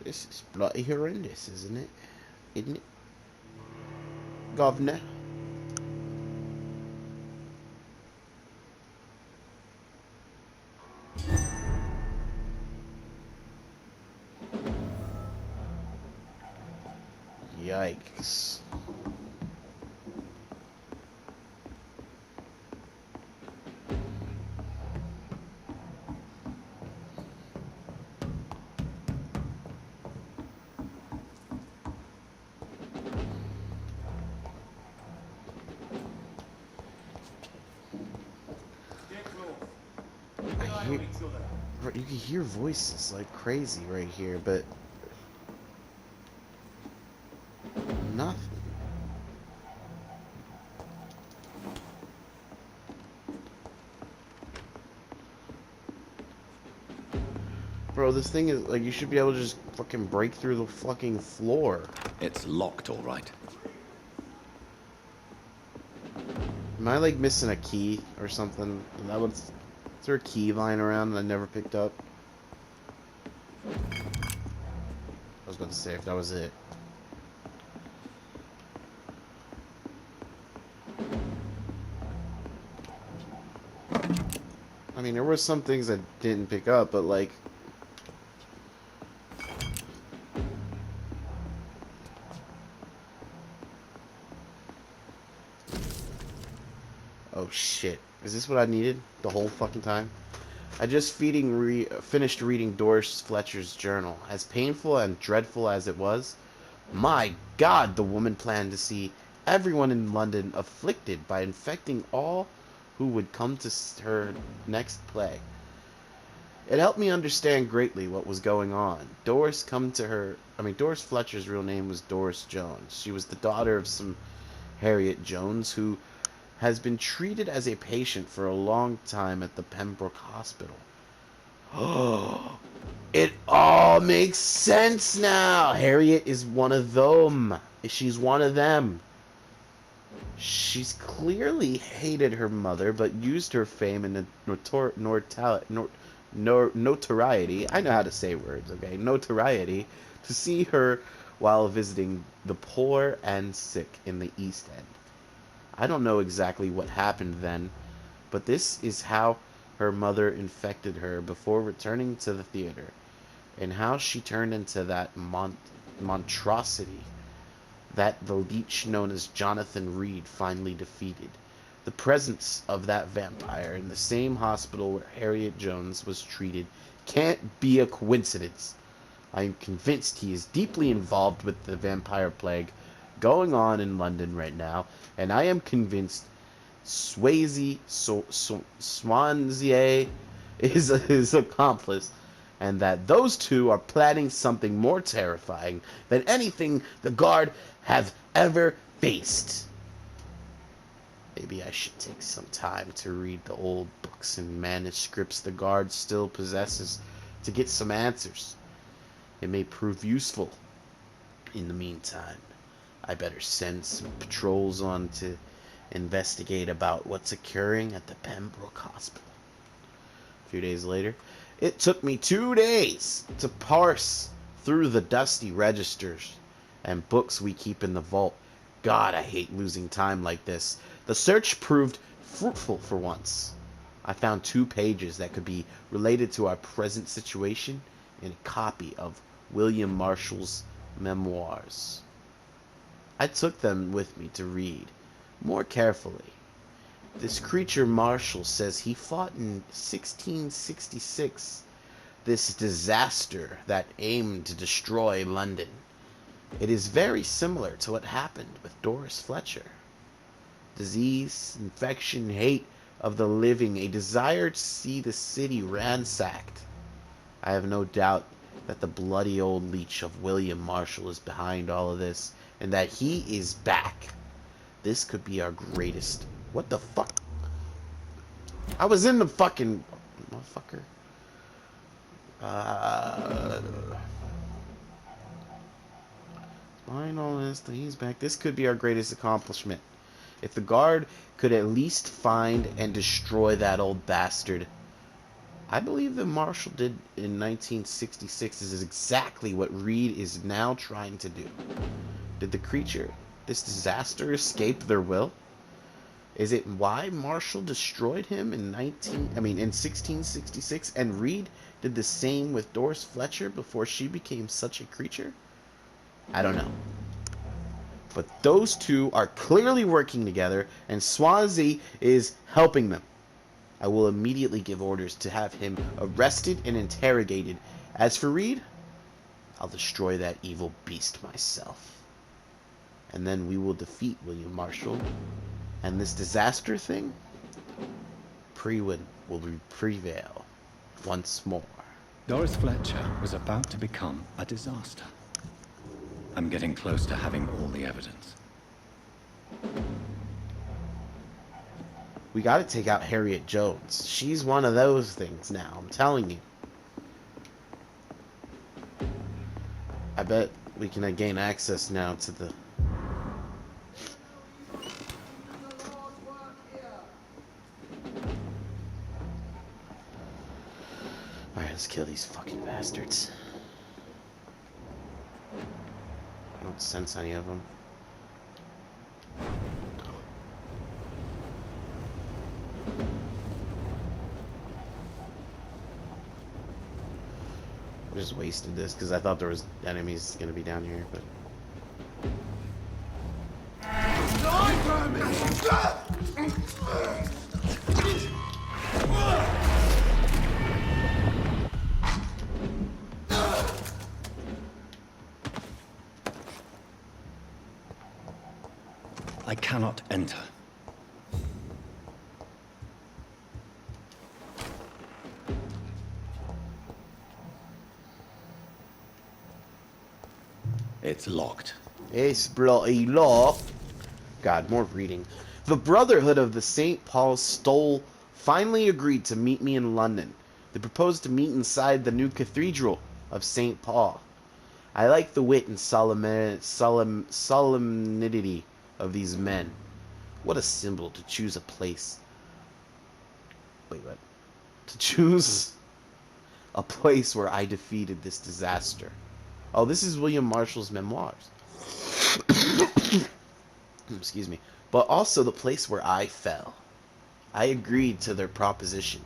This is bloody horrendous, isn't it? Isn't it, Governor? Yikes. I hear, you can hear voices like crazy right here, but nothing. Bro, this thing is like you should be able to just fucking break through the fucking floor. It's locked, all right. Am I like missing a key or something? Is there a key lying around that I never picked up? I was about to say if that was it. I mean, there were some things I didn't pick up, but like... Oh shit. Is this what I needed the whole fucking time? I just finished reading Doris Fletcher's journal. As painful and dreadful as it was, my God, the woman planned to see everyone in London afflicted by infecting all who would come to her next play. It helped me understand greatly what was going on. Doris Fletcher's real name was Doris Jones. She was the daughter of some Harriet Jones who has been treated as a patient for a long time at the Pembroke Hospital. Oh, it all makes sense now. Harriet is one of them. She's one of them. She's clearly hated her mother, but used her fame and notoriety. I know how to say words, okay? Notoriety to see her while visiting the poor and sick in the East End. I don't know exactly what happened then, but this is how her mother infected her before returning to the theater, and how she turned into that monstrosity that the leech known as Jonathan Reed finally defeated. The presence of that vampire in the same hospital where Harriet Jones was treated can't be a coincidence. I am convinced he is deeply involved with the vampire plague going on in London right now, and I am convinced Swansea is his accomplice, and that those two are planning something more terrifying than anything the Guard have ever faced. Maybe I should take some time to read the old books and manuscripts the Guard still possesses to get some answers. It may prove useful. In the meantime, I better send some patrols on to investigate about what's occurring at the Pembroke Hospital. A few days later, it took me 2 days to parse through the dusty registers and books we keep in the vault. God, I hate losing time like this. The search proved fruitful for once. I found 2 pages that could be related to our present situation in a copy of William Marshall's memoirs. I took them with me to read more carefully. This creature Marshall says he fought in 1666, this disaster that aimed to destroy London. It is very similar to what happened with Doris Fletcher. Disease, infection, hate of the living, a desire to see the city ransacked. I have no doubt that the bloody old leech of William Marshall is behind all of this, and that he is back. This could be our greatest... What the fuck? I was in the fucking... Motherfucker. Behind all this, he's back. This could be our greatest accomplishment. If the Guard could at least find and destroy that old bastard, I believe that Marshall did in 1966 is exactly what Reed is now trying to do. Did the creature, this disaster, escape their will? Is it why Marshall destroyed him in 1666, and Reed did the same with Doris Fletcher before she became such a creature? I don't know. But those two are clearly working together, and Swansea is helping them. I will immediately give orders to have him arrested and interrogated. As for Reed, I'll destroy that evil beast myself. And then we will defeat William Marshall. And this disaster thing, Prewin will prevail once more. Doris Fletcher was about to become a disaster. I'm getting close to having all the evidence. We gotta take out Harriet Jones. She's one of those things now, I'm telling you. I bet we can gain access now to the... Alright, let's kill these fucking bastards. I don't sense any of them. I just wasted this because I thought there was enemies gonna be down here, but... I cannot enter. It's locked. It's bloody locked. God, more reading. The Brotherhood of the St. Paul's Stole finally agreed to meet me in London. They proposed to meet inside the new Cathedral of St. Paul. I like the wit and solemnity of these men. What a symbol to choose a place. Wait, what? To choose a place where I defeated this disaster. Oh, this is William Marshall's memoirs. Excuse me. But also the place where I fell. I agreed to their proposition.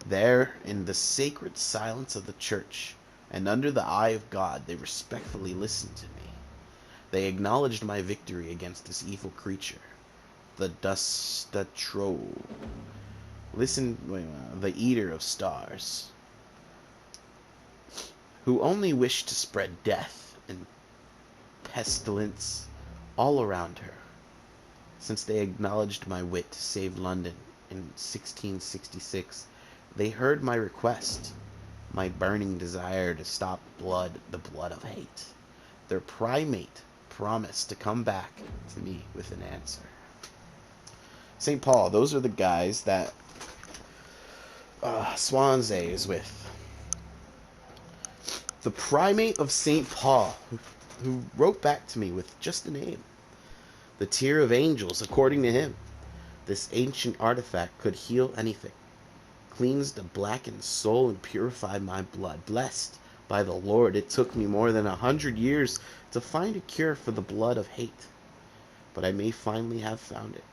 There, in the sacred silence of the church, and under the eye of God, they respectfully listened to me. They acknowledged my victory against this evil creature, the Dustatro. The eater of stars, who only wished to spread death and pestilence all around her. Since they acknowledged my wit to save London in 1666, they heard my request, my burning desire to stop the blood of hate. Their primate promised to come back to me with an answer. St. Paul, those are the guys that Swansea is with. The primate of St. Paul, who wrote back to me with just a name. The tier of angels, according to him. This ancient artifact could heal anything, cleanse the blackened soul and purify my blood. Blessed by the Lord, it took me more than 100 years to find a cure for the blood of hate, but I may finally have found it.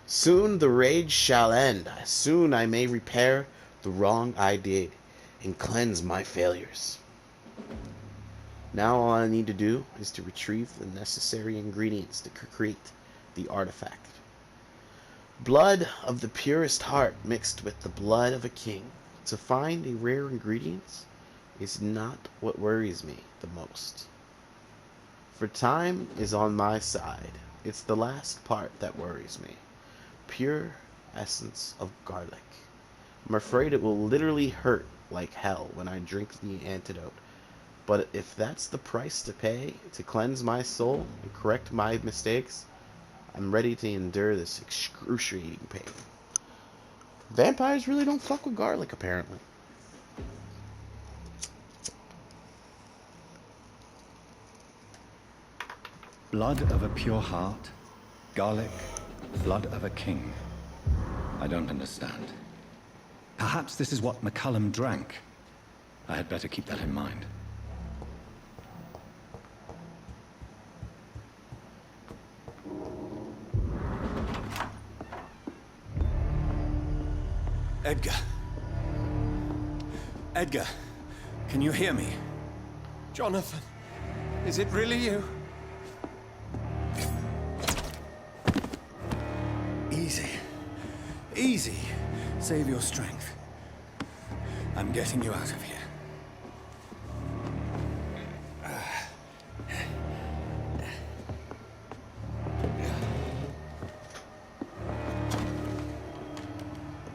Soon the rage shall end. Soon I may repair the wrong I did and cleanse my failures. Now all I need to do is to retrieve the necessary ingredients to create the artifact. Blood of the purest heart mixed with the blood of a king. To find a rare ingredient is not what worries me the most. For time is on my side. It's the last part that worries me. Pure essence of garlic. I'm afraid it will literally hurt like hell when I drink the antidote. But if that's the price to pay to cleanse my soul and correct my mistakes, I'm ready to endure this excruciating pain. Vampires really don't fuck with garlic, apparently. Blood of a pure heart, garlic, blood of a king. I don't understand. Perhaps this is what McCullum drank. I had better keep that in mind. Edgar. Edgar, can you hear me? Jonathan, is it really you? Easy. Easy. Save your strength. I'm getting you out of here.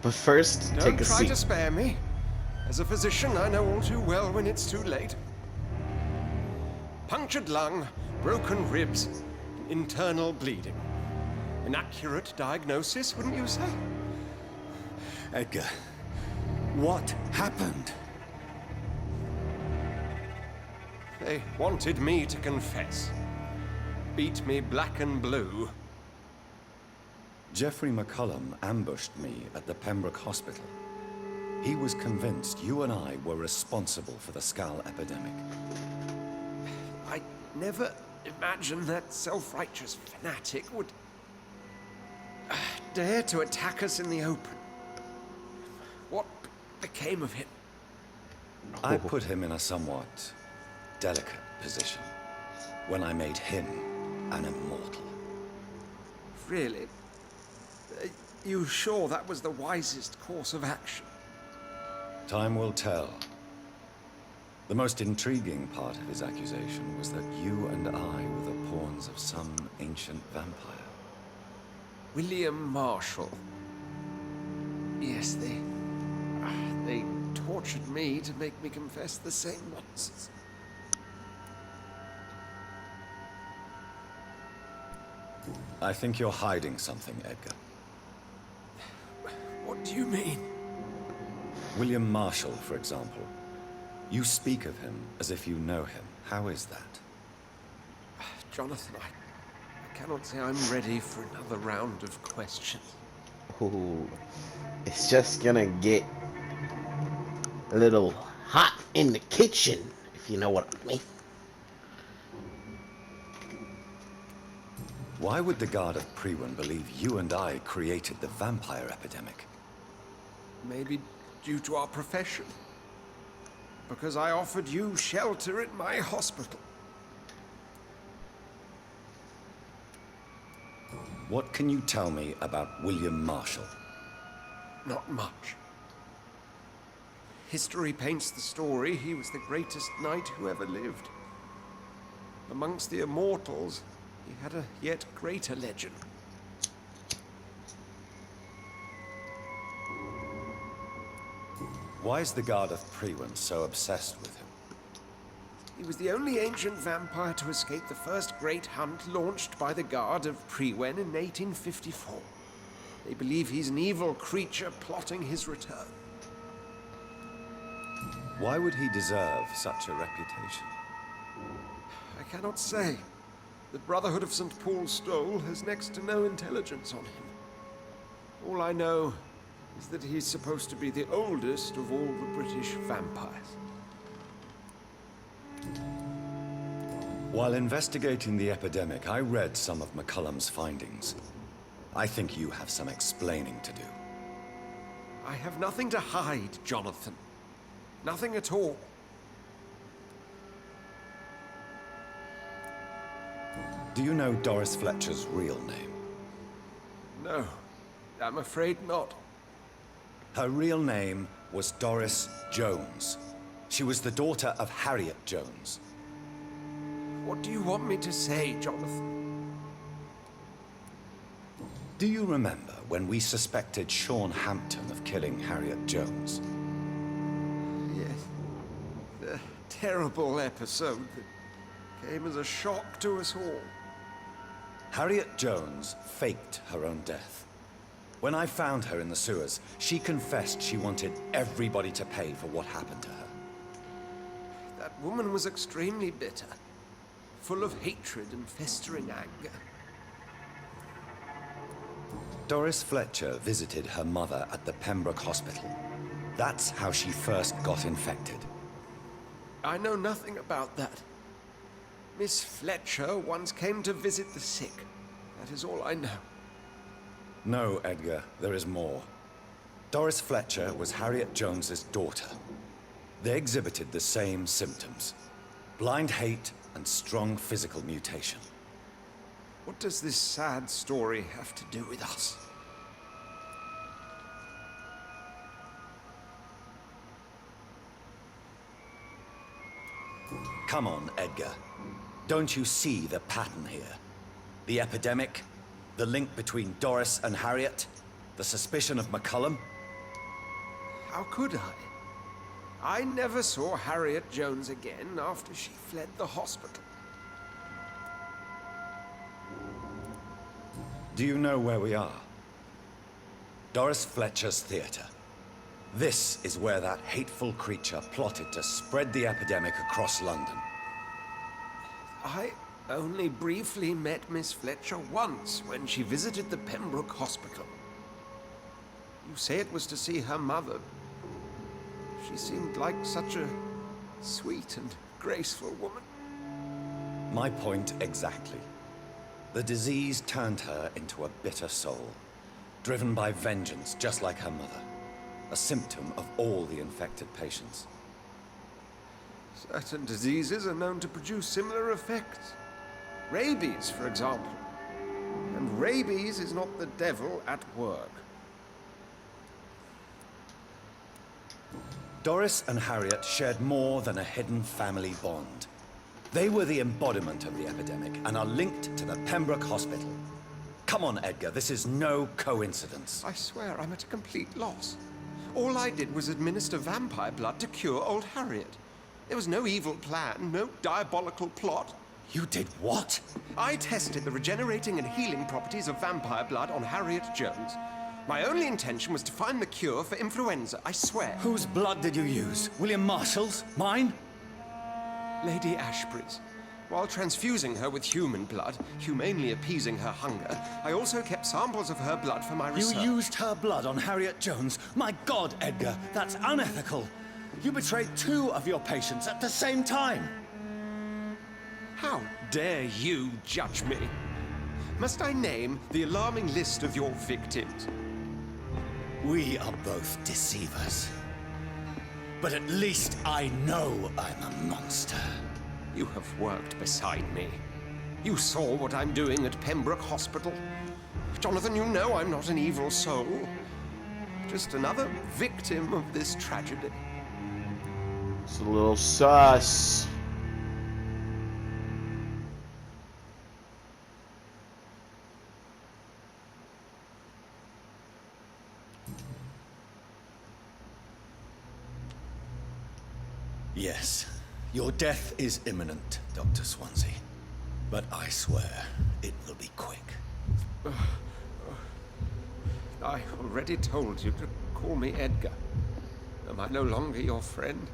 But first, Don't take a try seat. to spare me. As a physician, I know all too well when it's too late. Punctured lung, broken ribs, internal bleeding. An accurate diagnosis, wouldn't you say? Edgar, what happened? They wanted me to confess. Beat me black and blue. Jeffrey McCullum ambushed me at the Pembroke Hospital. He was convinced you and I were responsible for the Skal epidemic. I never imagined that self-righteous fanatic would dare to attack us in the open. What became of him? I put him in a somewhat delicate position when I made him an immortal. Really? You sure that was the wisest course of action? Time will tell. The most intriguing part of his accusation was that you and I were the pawns of some ancient vampire. William Marshall. Yes, they tortured me to make me confess the same nonsense. I think you're hiding something, Edgar. What do you mean? William Marshall, for example. You speak of him as if you know him. How is that? Jonathan, I cannot say I'm ready for another round of questions. Ooh, it's just gonna get a little hot in the kitchen, if you know what I mean. Why would the Guard of Priwen believe you and I created the vampire epidemic? Maybe due to our profession. Because I offered you shelter at my hospital. What can you tell me about William Marshall? Not much. History paints the story he was the greatest knight who ever lived. Amongst the immortals, he had a yet greater legend. Why is the Guard of Priwen so obsessed with him? He was the only ancient vampire to escape the first great hunt launched by the Guard of Priwen in 1854. They believe he's an evil creature plotting his return. Why would he deserve such a reputation? I cannot say. The Brotherhood of St. Paul's Stole has next to no intelligence on him. All I know is that he's supposed to be the oldest of all the British vampires. While investigating the epidemic, I read some of McCullum's findings. I think you have some explaining to do. I have nothing to hide, Jonathan. Nothing at all. Do you know Doris Fletcher's real name? No, I'm afraid not. Her real name was Doris Jones. She was the daughter of Harriet Jones. What do you want me to say, Jonathan? Do you remember when we suspected Sean Hampton of killing Harriet Jones? Yes. The terrible episode that came as a shock to us all. Harriet Jones faked her own death. When I found her in the sewers, she confessed she wanted everybody to pay for what happened to her. That woman was extremely bitter, full of hatred and festering anger. Doris Fletcher visited her mother at the Pembroke Hospital. That's how she first got infected. I know nothing about that. Miss Fletcher once came to visit the sick. That is all I know. No, Edgar, there is more. Doris Fletcher was Harriet Jones's daughter. They exhibited the same symptoms: blind hate and strong physical mutation. What does this sad story have to do with us? Come on, Edgar. Don't you see the pattern here? The epidemic, the link between Doris and Harriet, the suspicion of McCullum. How could I? I never saw Harriet Jones again after she fled the hospital. Do you know where we are? Doris Fletcher's theater. This is where that hateful creature plotted to spread the epidemic across London. I only briefly met Miss Fletcher once when she visited the Pembroke Hospital. You say it was to see her mother. She seemed like such a sweet and graceful woman. My point exactly. The disease turned her into a bitter soul, driven by vengeance just like her mother. A symptom of all the infected patients. Certain diseases are known to produce similar effects. Rabies, for example. And rabies is not the devil at work. Doris and Harriet shared more than a hidden family bond. They were the embodiment of the epidemic and are linked to the Pembroke Hospital. Come on, Edgar, this is no coincidence. I swear I'm at a complete loss. All I did was administer vampire blood to cure old Harriet. There was no evil plan, no diabolical plot. You did what? I tested the regenerating and healing properties of vampire blood on Harriet Jones. My only intention was to find the cure for influenza, I swear. Whose blood did you use? William Marshall's? Mine? Lady Ashbury's. While transfusing her with human blood, humanely appeasing her hunger, I also kept samples of her blood for my research. You used her blood on Harriet Jones? My God, Edgar, that's unethical. You betrayed 2 of your patients at the same time. How dare you judge me? Must I name the alarming list of your victims? We are both deceivers. But at least I know I'm a monster. You have worked beside me. You saw what I'm doing at Pembroke Hospital. Jonathan, you know I'm not an evil soul. Just another victim of this tragedy. It's a little sus. Yes, your death is imminent, Dr. Swansea. But I swear, it will be quick. I already told you to call me Edgar. Am I no longer your friend?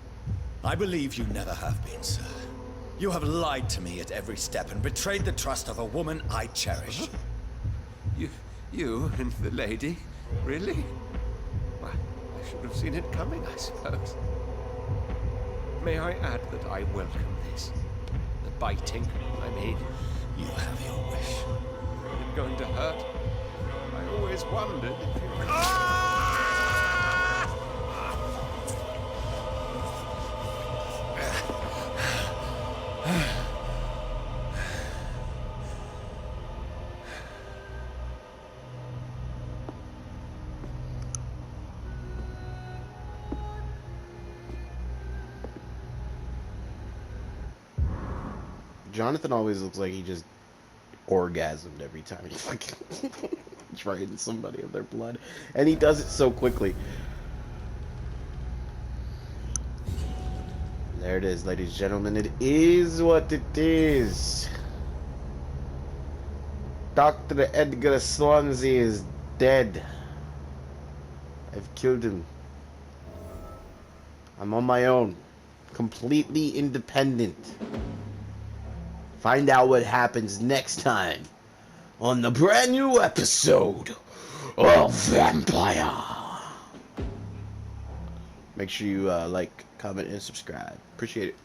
I believe you never have been, sir. You have lied to me at every step and betrayed the trust of a woman I cherish. You and the lady? Really? Why, I should have seen it coming, I suppose. May I add that I welcome this? The biting, I mean. You have your wish. Is it going to hurt? I always wondered if you... Jonathan always looks like he just orgasmed every time he fucking drains somebody of their blood. And he does it so quickly. There it is, ladies and gentlemen. It is what it is. Dr. Edgar Swansea is dead. I've killed him. I'm on my own. Completely independent. Find out what happens next time on the brand new episode of Vampyr. Make sure you like, comment, and subscribe. Appreciate it.